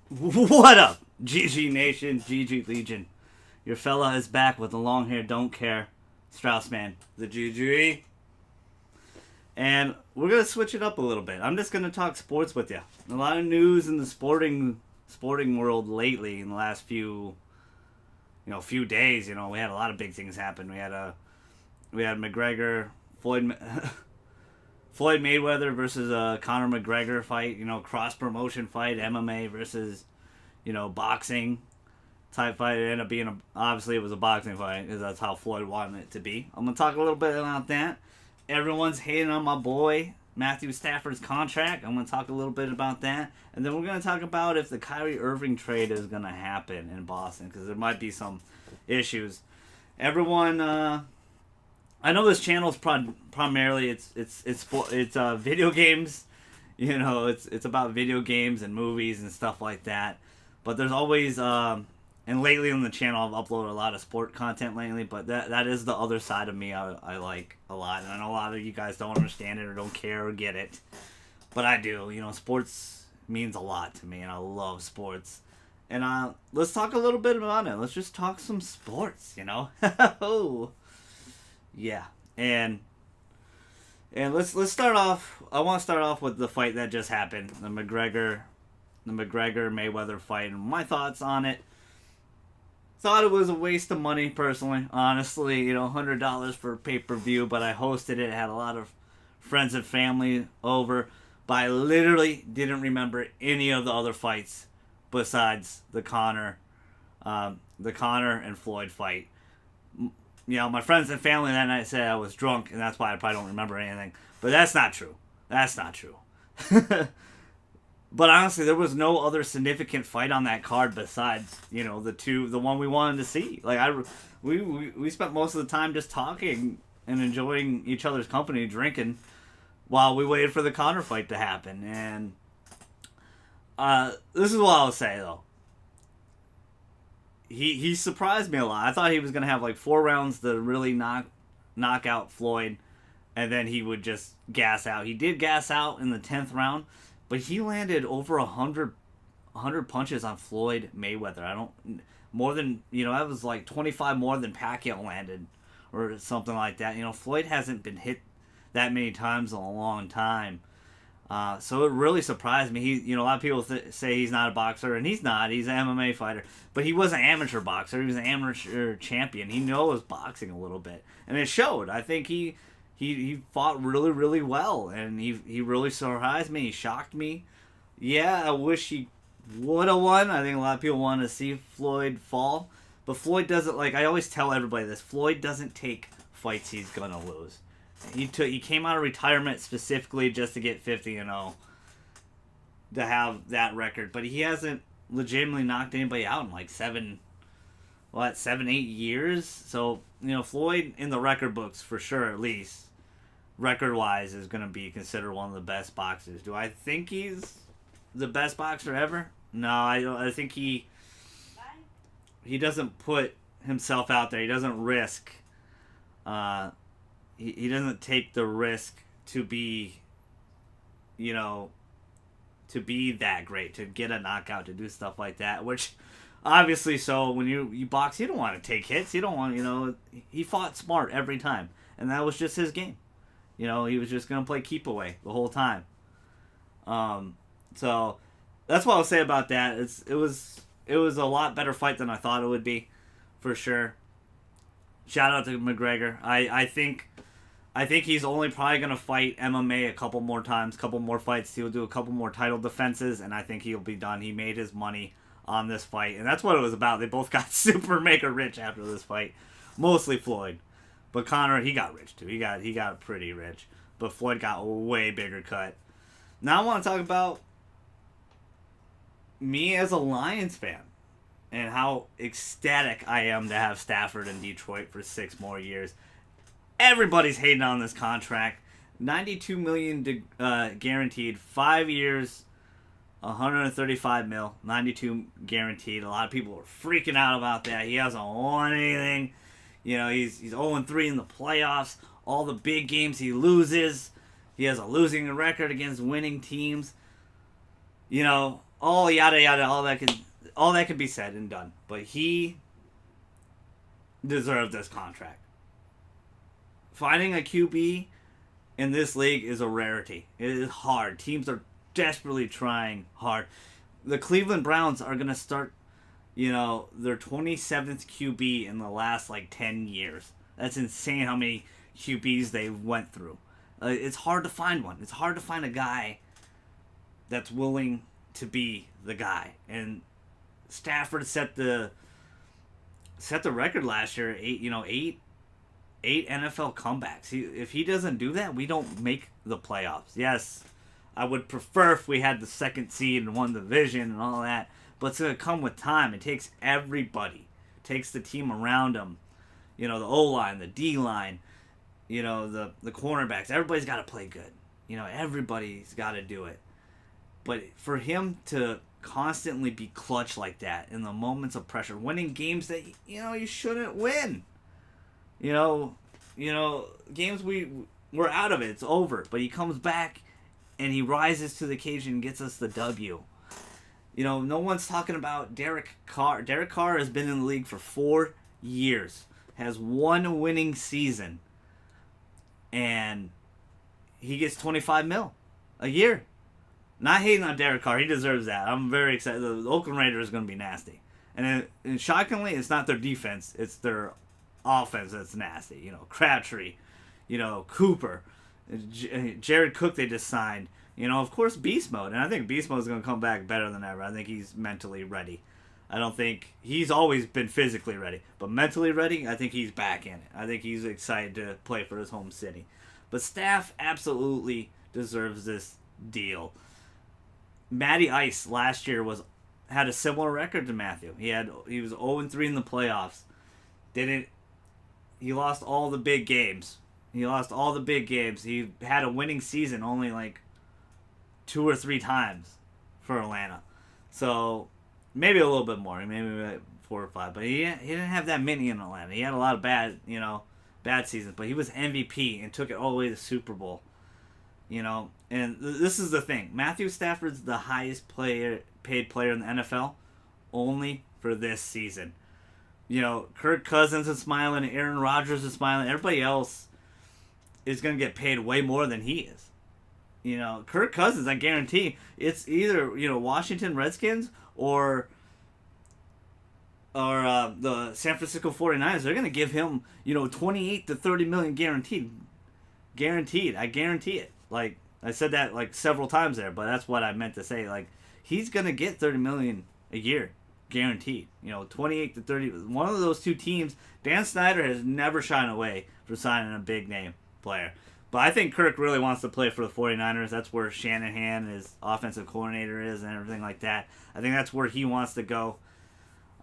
What up, GG Nation, GG Legion? Your fella is back with the long hair, don't care, Straussman the GG. And we're going to switch it up a little bit. I'm just going to talk sports with you. A lot of news in the sporting world lately in the last few days. We had a lot of big things happen. We had McGregor, Floyd Mayweather versus Conor McGregor fight, cross promotion fight, MMA versus, boxing type fight. It ended up being, obviously it was a boxing fight because that's how Floyd wanted it to be. I'm going to talk a little bit about that. Everyone's hating on my boy Matthew Stafford's contract. I'm going to talk a little bit about that. And then we're going to talk about if the Kyrie Irving trade is going to happen in Boston because there might be some issues. Everyone, I know this channel is primarily it's video games. It's about video games and movies and stuff like that. But there's always and lately on the channel I've uploaded a lot of sport content lately. But that is the other side of me I like a lot, and I know a lot of you guys don't understand it or don't care or get it, but I do. Sports means a lot to me, and I love sports. And let's talk a little bit about it. Let's just talk some sports. Oh. Yeah, and let's start off. I want to start off with the fight that just happened, the McGregor Mayweather fight, and my thoughts on it. Thought it was a waste of money, personally. Honestly, $100 for pay-per-view, but I hosted it. Had a lot of friends and family over, but I literally didn't remember any of the other fights besides the Conor and Floyd fight. My friends and family that night said I was drunk, and that's why I probably don't remember anything. But that's not true. But honestly, there was no other significant fight on that card besides, the one we wanted to see. We spent most of the time just talking and enjoying each other's company, drinking, while we waited for the Conor fight to happen. And this is what I'll say, though. He surprised me a lot. I thought he was going to have 4 rounds to really knock out Floyd, and then he would just gas out. He did gas out in the 10th round, but he landed over 100 punches on Floyd Mayweather. More than, that was 25 more than Pacquiao landed or something like that. Floyd hasn't been hit that many times in a long time. So it really surprised me. A lot of people say he's not a boxer, and he's not. He's an MMA fighter. But he was an amateur boxer. He was an amateur champion. He knows boxing a little bit. And it showed. I think he fought really, really well. And he really surprised me. He shocked me. Yeah, I wish he would have won. I think a lot of people want to see Floyd fall. But Floyd doesn't, I always tell everybody this, Floyd doesn't take fights he's going to lose. He came out of retirement specifically just to get 50-0 to have that record, but he hasn't legitimately knocked anybody out in 7, 8 years. So Floyd in the record books for sure, at least record wise, is going to be considered one of the best boxers. Do I think he's the best boxer ever? No, I think he doesn't put himself out there. He doesn't risk. He doesn't take the risk to be, to be that great, to get a knockout, to do stuff like that, which obviously, so when you box, you don't want to take hits. You don't want, he fought smart every time, and that was just his game. He was just going to play keep away the whole time. So that's what I'll say about that. It was a lot better fight than I thought it would be, for sure. Shout out to McGregor. I think he's only probably going to fight MMA a couple more times, couple more fights. He'll do a couple more title defenses, and I think he'll be done. He made his money on this fight, and that's what it was about. They both got super mega rich after this fight. Mostly Floyd. But Conor, he got rich, too. He got pretty rich. But Floyd got a way bigger cut. Now I want to talk about me as a Lions fan and how ecstatic I am to have Stafford in Detroit for 6 more years. Everybody's hating on this contract. $92 million guaranteed, 5 years, $135 million, 92 guaranteed. A lot of people are freaking out about that. He hasn't won anything. He's 0-3 in the playoffs. All the big games he loses. He has a losing record against winning teams. all yada yada, all that can be said and done. But he deserved this contract. Finding a QB in this league is a rarity. It is hard. Teams are desperately trying hard. The Cleveland Browns are going to start, their 27th QB in the last 10 years. That's insane how many QBs they went through. It's hard to find one. It's hard to find a guy that's willing to be the guy. And Stafford set the record last year. Eight NFL comebacks. If he doesn't do that, we don't make the playoffs. Yes, I would prefer if we had the second seed and won the division and all that, but it's going to come with time. It takes everybody. It takes the team around them. The O-line, the D-line, the cornerbacks. Everybody's got to play good. Everybody's got to do it. But for him to constantly be clutch like that in the moments of pressure, winning games that, you shouldn't win. Games we're out of it. It's over. But he comes back and he rises to the occasion and gets us the W. No one's talking about Derek Carr. Derek Carr has been in the league for 4 years, has one winning season, and he gets $25 million a year. Not hating on Derek Carr. He deserves that. I'm very excited. The Oakland Raiders is going to be nasty. And shockingly, it's not their defense. It's their offense that's nasty. Crabtree, Cooper, Jared Cook they just signed. Of course, beast mode. And I think beast mode is going to come back better than ever. I think he's mentally ready. I don't think he's always been physically ready. But mentally ready, I think he's back in it. I think he's excited to play for his home city. But Staff absolutely deserves this deal. Matty Ice last year had a similar record to Matthew. He was 0-3 in the playoffs. He lost all the big games. He had a winning season only 2 or 3 times for Atlanta. So maybe a little bit more, maybe 4 or 5. But he didn't have that many in Atlanta. He had a lot of bad seasons. But he was MVP and took it all the way to the Super Bowl. And this is the thing. Matthew Stafford's the highest paid player in the NFL, only for this season. Kirk Cousins is smiling, Aaron Rodgers is smiling. Everybody else is going to get paid way more than he is. Kirk Cousins, I guarantee, it's either Washington Redskins or the San Francisco 49ers. They're going to give him 28 to 30 million guaranteed. I guarantee it. I said that several times there, but that's what I meant to say. He's gonna get 30 million a year, guaranteed. 28 to 30. One of those two teams. Dan Snyder has never shied away from signing a big name player, but I think Kirk really wants to play for the 49ers. That's where Shanahan, his offensive coordinator, is, and everything like that. I think that's where he wants to go.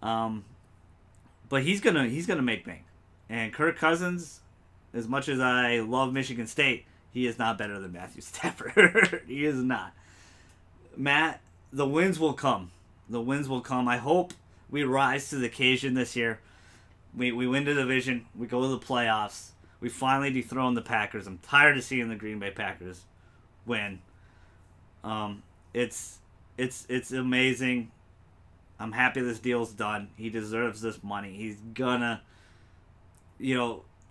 But he's gonna make bank. And Kirk Cousins, as much as I love Michigan State, he is not better than Matthew Stafford. He is not. Matt, the wins will come. I hope we rise to the occasion this year. We win the division. We go to the playoffs. We finally dethrone the Packers. I'm tired of seeing the Green Bay Packers win. It's amazing. I'm happy this deal's done. He deserves this money. He's gonna,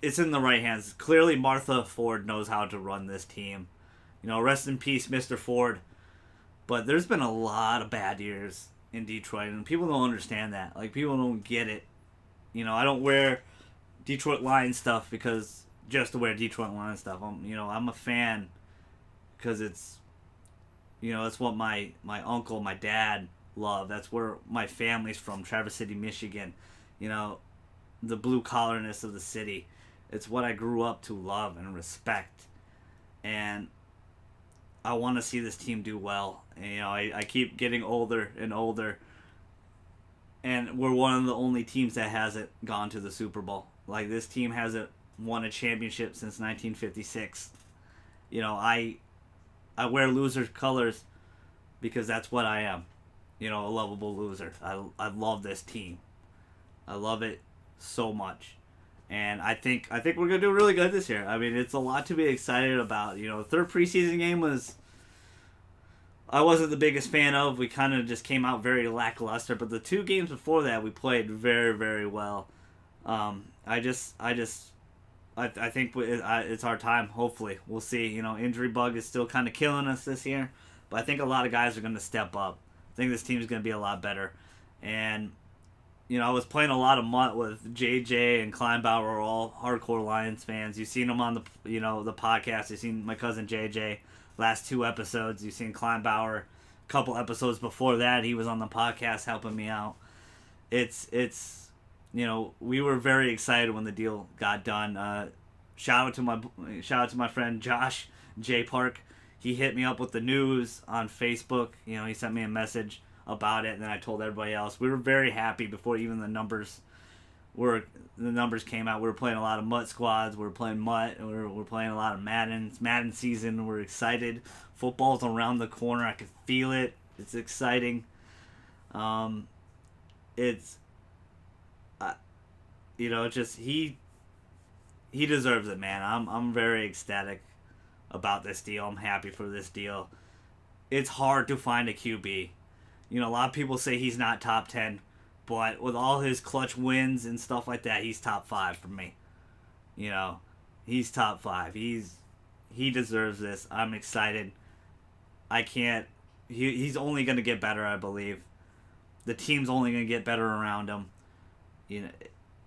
it's in the right hands. Clearly, Martha Ford knows how to run this team. Rest in peace, Mr. Ford. But there's been a lot of bad years in Detroit, and people don't understand that. People don't get it. I don't wear Detroit Lions stuff just to wear Detroit Lions stuff. I'm a fan because it's what my uncle, my dad love. That's where my family's from, Traverse City, Michigan. The blue collarness of the city. It's what I grew up to love and respect. And I want to see this team do well. And, I keep getting older and older. And we're one of the only teams that hasn't gone to the Super Bowl. This team hasn't won a championship since 1956. I wear loser colors because that's what I am. A lovable loser. I love this team. I love it so much. And I think we're gonna do really good this year. It's a lot to be excited about. Third preseason game was I wasn't the biggest fan of. We kind of just came out very lackluster. But the 2 games before that, we played very, very well. I think it's our time. Hopefully, we'll see. Injury bug is still kind of killing us this year, but I think a lot of guys are going to step up. I think this team is going to be a lot better, and I was playing a lot of mutt with JJ and Kleinbauer, are all hardcore Lions fans. You've seen them on the the podcast. You've seen my cousin JJ last 2 episodes. You've seen Kleinbauer a couple episodes before that. He was on the podcast helping me out. It's we were very excited when the deal got done. Shout out to my friend Josh J Park. He hit me up with the news on Facebook. He sent me a message about it, and then I told everybody else. We were very happy before even the numbers came out. We were playing a lot of mutt squads. We were playing mutt. We're playing a lot of Madden. It's Madden season. We're excited. Football's around the corner. I can feel it. It's exciting. It's just he deserves it, man. I'm very ecstatic about this deal. I'm happy for this deal. It's hard to find a QB. A lot of people say he's not top 10, but with all his clutch wins and stuff like that, he's top 5 for me. He's top 5. He deserves this. I'm excited. I can't. He's only going to get better, I believe. The team's only going to get better around him.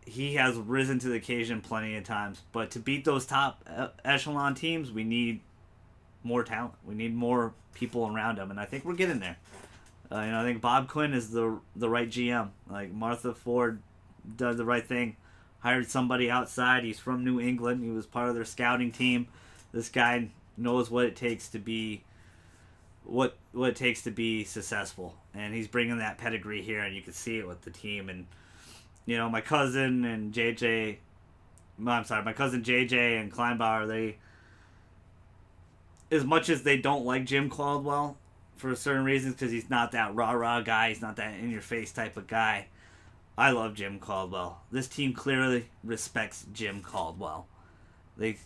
He has risen to the occasion plenty of times, but to beat those top echelon teams, we need more talent. We need more people around him, and I think we're getting there. I think Bob Quinn is the right GM. Like, Martha Ford did the right thing, hired somebody outside. He's from New England. He was part of their scouting team. This guy knows what it takes to be what it takes to be successful, and he's bringing that pedigree here, and you can see it with the team. And my cousin and JJ, my cousin JJ and Kleinbauer, they, as much as they don't like Jim Caldwell for certain reasons, because he's not that rah-rah guy, he's not that in-your-face type of guy, I love Jim Caldwell. This team clearly respects Jim Caldwell. They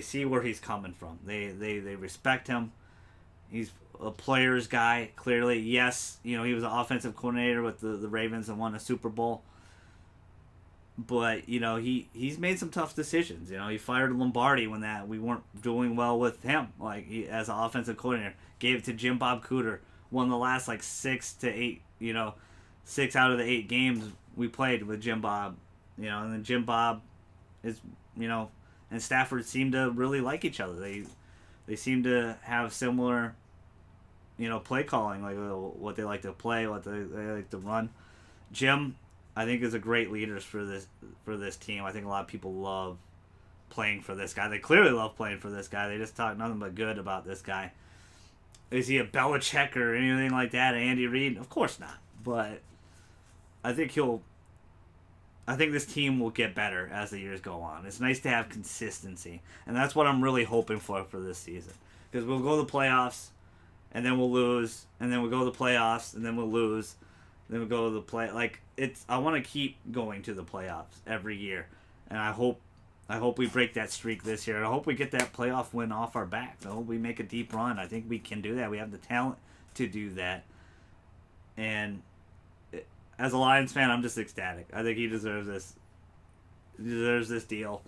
see where he's coming from. They respect him. He's a player's guy, clearly. Yes, he was an offensive coordinator with the Ravens and won a Super Bowl. But, he's made some tough decisions. He fired Lombardi when we weren't doing well with him, as an offensive coordinator. Gave it to Jim Bob Cooter. Won the last, 6 to 8, 6 out of the 8 games we played with Jim Bob. And then Jim Bob is, and Stafford seem to really like each other. They seem to have similar, play calling, what they like to play, what they like to run. Jim, I think, is a great leader for this team. I think a lot of people love playing for this guy. They clearly love playing for this guy. They just talk nothing but good about this guy. Is he a Belichick or anything like that? Andy Reid? Of course not. But I think this team will get better as the years go on. It's nice to have consistency, and that's what I'm really hoping for this season. Because we'll go to the playoffs, and then we'll lose, and then we'll go to the playoffs, and then we'll lose, and then we'll go to the play. I want to keep going to the playoffs every year, and I hope we break that streak this year. I hope we get that playoff win off our backs. I hope we make a deep run. I think we can do that. We have the talent to do that, and as a Lions fan, I'm just ecstatic. I think he deserves this. He deserves this deal.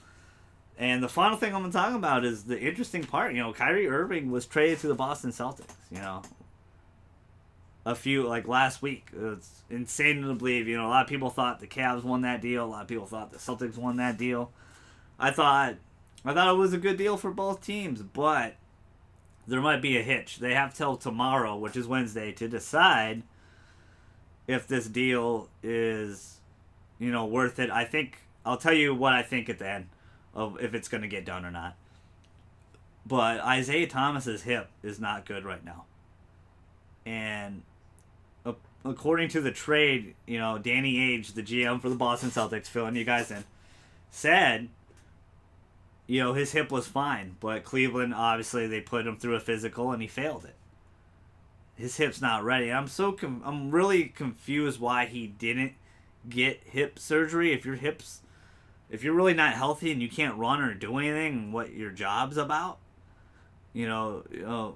And the final thing I'm going to talk about is the interesting part. Kyrie Irving was traded to the Boston Celtics. Last week. It's insane to believe. A lot of people thought the Cavs won that deal. A lot of people thought the Celtics won that deal. I thought it was a good deal for both teams, but there might be a hitch. They have till tomorrow, which is Wednesday, to decide if this deal is, worth it. I'll tell you what I think at the end of if it's going to get done or not. But Isaiah Thomas's hip is not good right now. And according to the trade, Danny Ainge, the GM for the Boston Celtics, filling you guys in, said, his hip was fine. But Cleveland, obviously, they put him through a physical and he failed it. His hip's not ready. I'm really confused why he didn't get hip surgery. If you're really not healthy and you can't run or do anything, what your job's about,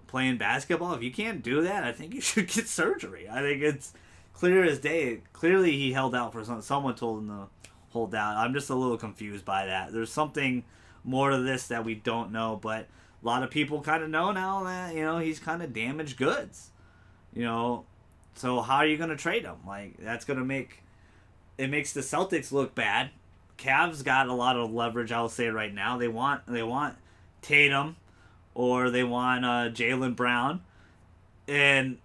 playing basketball. If you can't do that, I think you should get surgery. I think it's clear as day. Clearly, he held out for something. Someone told him to hold out. I'm just a little confused by that. There's something more to this that we don't know, but a lot of people kind of know now that, he's kind of damaged goods. So how are you going to trade him? Like, that's going to makes the Celtics look bad. Cavs got a lot of leverage, I'll say right now. They want Tatum, or they want Jaylen Brown. And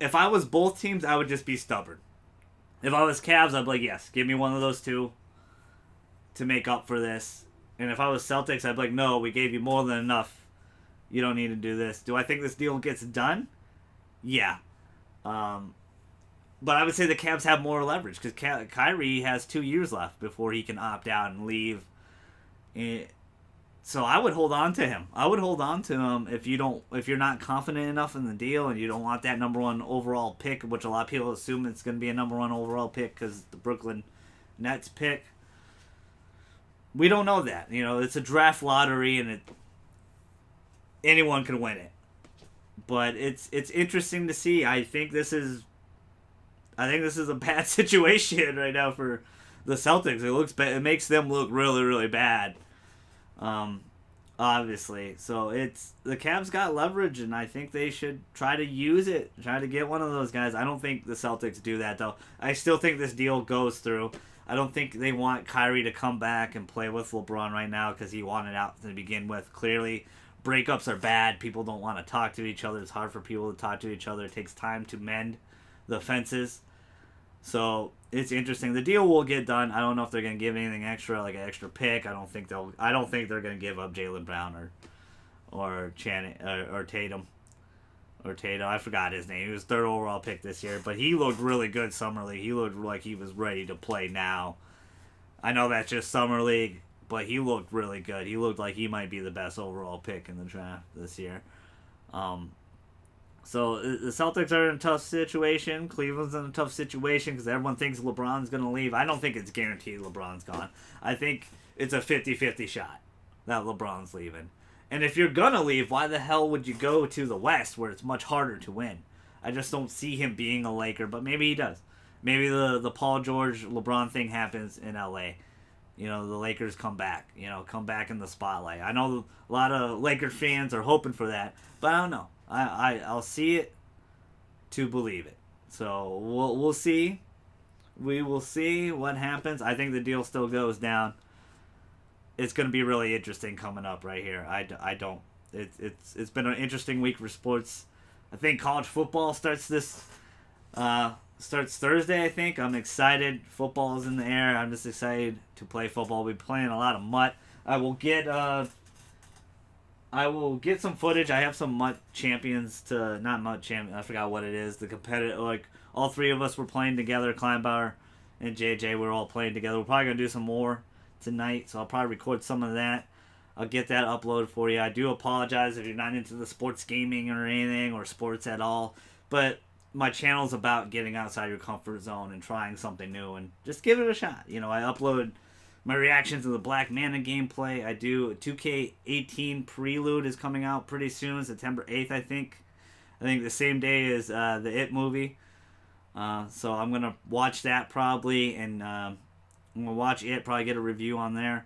if I was both teams, I would just be stubborn. If I was Cavs, I'd be like, yes, give me one of those two to make up for this. And if I was Celtics, I'd be like, no, we gave you more than enough. You don't need to do this. Do I think this deal gets done? Yeah. But I would say the Cavs have more leverage because Kyrie has 2 years left before he can opt out and leave. So I would hold on to him. I would hold on to him if you're not confident enough in the deal and you don't want that number 1 overall pick, which a lot of people assume it's going to be a number 1 overall pick because the Brooklyn Nets pick. We don't know that. It's a draft lottery and anyone can win it. But it's interesting to see. I think this is a bad situation right now for the Celtics. It looks bad. It makes them look really, really bad. Obviously. So the Cavs got leverage, and I think they should try to use it. Try to get one of those guys. I don't think the Celtics do that, though. I still think this deal goes through. I don't think they want Kyrie to come back and play with LeBron right now because he wanted out to begin with. Clearly, breakups are bad. People don't want to talk to each other. It's hard for people to talk to each other. It takes time to mend the fences. So it's interesting. The deal will get done. I don't know if they're going to give anything extra, like an extra pick. I don't think they're going to give up Jaylen Brown or Tatum. Or Tatum. I forgot his name. He was 3rd overall pick this year, but he looked really good summer league. He looked like he was ready to play now. I know that's just summer league, but he looked really good. He looked like he might be the best overall pick in the draft this year. So the Celtics are in a tough situation. Cleveland's in a tough situation because everyone thinks LeBron's going to leave. I don't think it's guaranteed LeBron's gone. I think it's a 50-50 shot that LeBron's leaving. And if you're going to leave, why the hell would you go to the West where it's much harder to win? I just don't see him being a Laker, but maybe he does. Maybe the Paul George LeBron thing happens in LA. The Lakers come back. Come back in the spotlight. I know a lot of Laker fans are hoping for that, but I don't know. I'll see it to believe it. So we'll see. We will see what happens. I think the deal still goes down. It's going to be really interesting coming up right here. It's been an interesting week for sports. I think college football starts Thursday, I think. I'm excited. Football is in the air. I'm just excited to play football. We'll be playing a lot of mutt. I will get some footage. I have some mutt champions not mutt champion. I forgot what it is. The competitive, like all 3 of us were playing together. Kleinbauer and JJ were all playing together. We're probably gonna do some more tonight, so I'll probably record some of that. I'll get that uploaded for you. I do apologize if you're not into the sports gaming or anything or sports at all, but my channel's about getting outside your comfort zone and trying something new and just give it a shot. I upload my reactions to the Black Manta gameplay. I do 2K18 Prelude is coming out pretty soon, September 8th, I think. I think the same day as the It movie. So I'm going to watch that probably, and I'm going to watch It, probably get a review on there.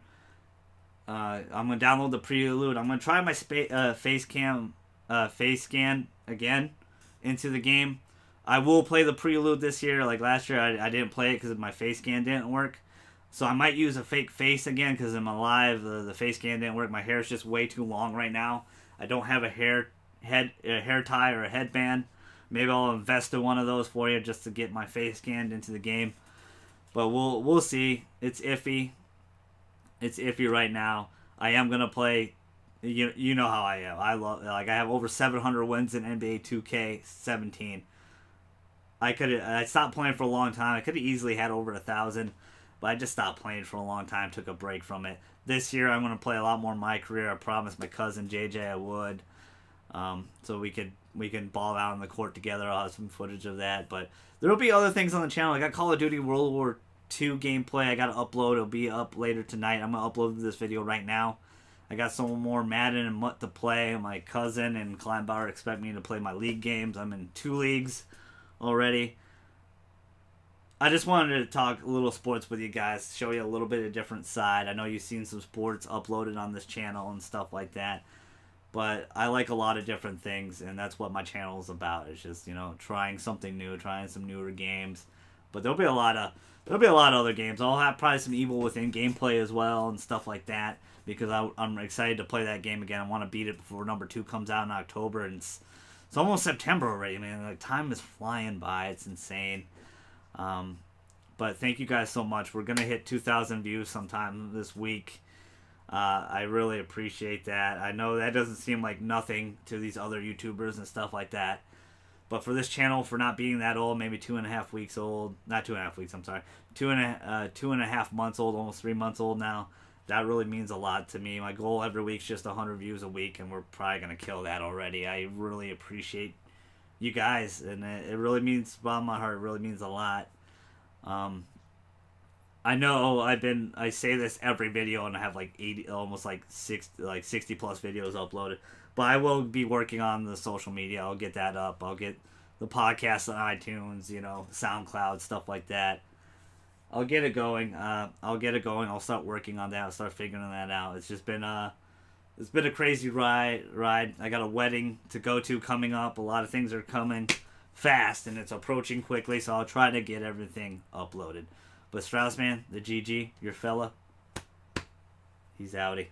I'm going to download the Prelude. I'm going to try my face scan again into the game. I will play the Prelude this year. Like last year, I didn't play it because my face scan didn't work. So I might use a fake face again because I'm alive. The face scan didn't work. My hair is just way too long right now. I don't have a hair tie or a headband. Maybe I'll invest in one of those for you just to get my face scanned into the game. But we'll see. It's iffy. It's iffy right now. I am gonna play. You know how I am. I have over 700 wins in NBA 2K17. I stopped playing for a long time. I could have easily had over 1,000, but I just stopped playing for a long time. Took a break from it. This year I'm gonna play a lot more in my career. I promised my cousin JJ I would. So we can ball out on the court together. I'll have some footage of that. But there will be other things on the channel. I got Call of Duty World War II gameplay I got to upload. It'll be up later tonight. I'm going to upload this video right now. I got some more Madden and Mutt to play. My cousin and Kleinbauer expect me to play my league games. I'm in 2 leagues already. I just wanted to talk a little sports with you guys, show you a little bit of a different side. I know you've seen some sports uploaded on this channel and stuff like that, but I like a lot of different things, and that's what my channel is about. It's just, trying something new, trying some newer games. But there'll be a lot of other games. I'll have probably some Evil Within gameplay as well and stuff like that, because I'm excited to play that game again. I want to beat it before number 2 comes out in October, and it's almost September already, man. Like, time is flying by. It's insane. But thank you guys so much. We're gonna hit 2,000 views sometime this week. I really appreciate that. I know that doesn't seem like nothing to these other YouTubers and stuff like that, but for this channel, for not being that old, maybe 2.5 weeks old, not 2.5 weeks, I'm sorry, 2.5 months old, almost 3 months old now, that really means a lot to me. My goal every week is just 100 views a week, and we're probably gonna kill that already. I really appreciate you guys, and it really means, bottom of my heart, it really means a lot. I know I say this every video, and I have like 80, almost like 60 plus videos uploaded, but I will be working on the social media. I'll get that up. I'll get the podcast on iTunes, SoundCloud, stuff like that. I'll get it going. I'll start working on that. I'll start figuring that out. It's just been it's been a crazy ride. I got a wedding to go to coming up. A lot of things are coming fast, and it's approaching quickly, so I'll try to get everything uploaded. But Straussman the GG, your fella, he's outie.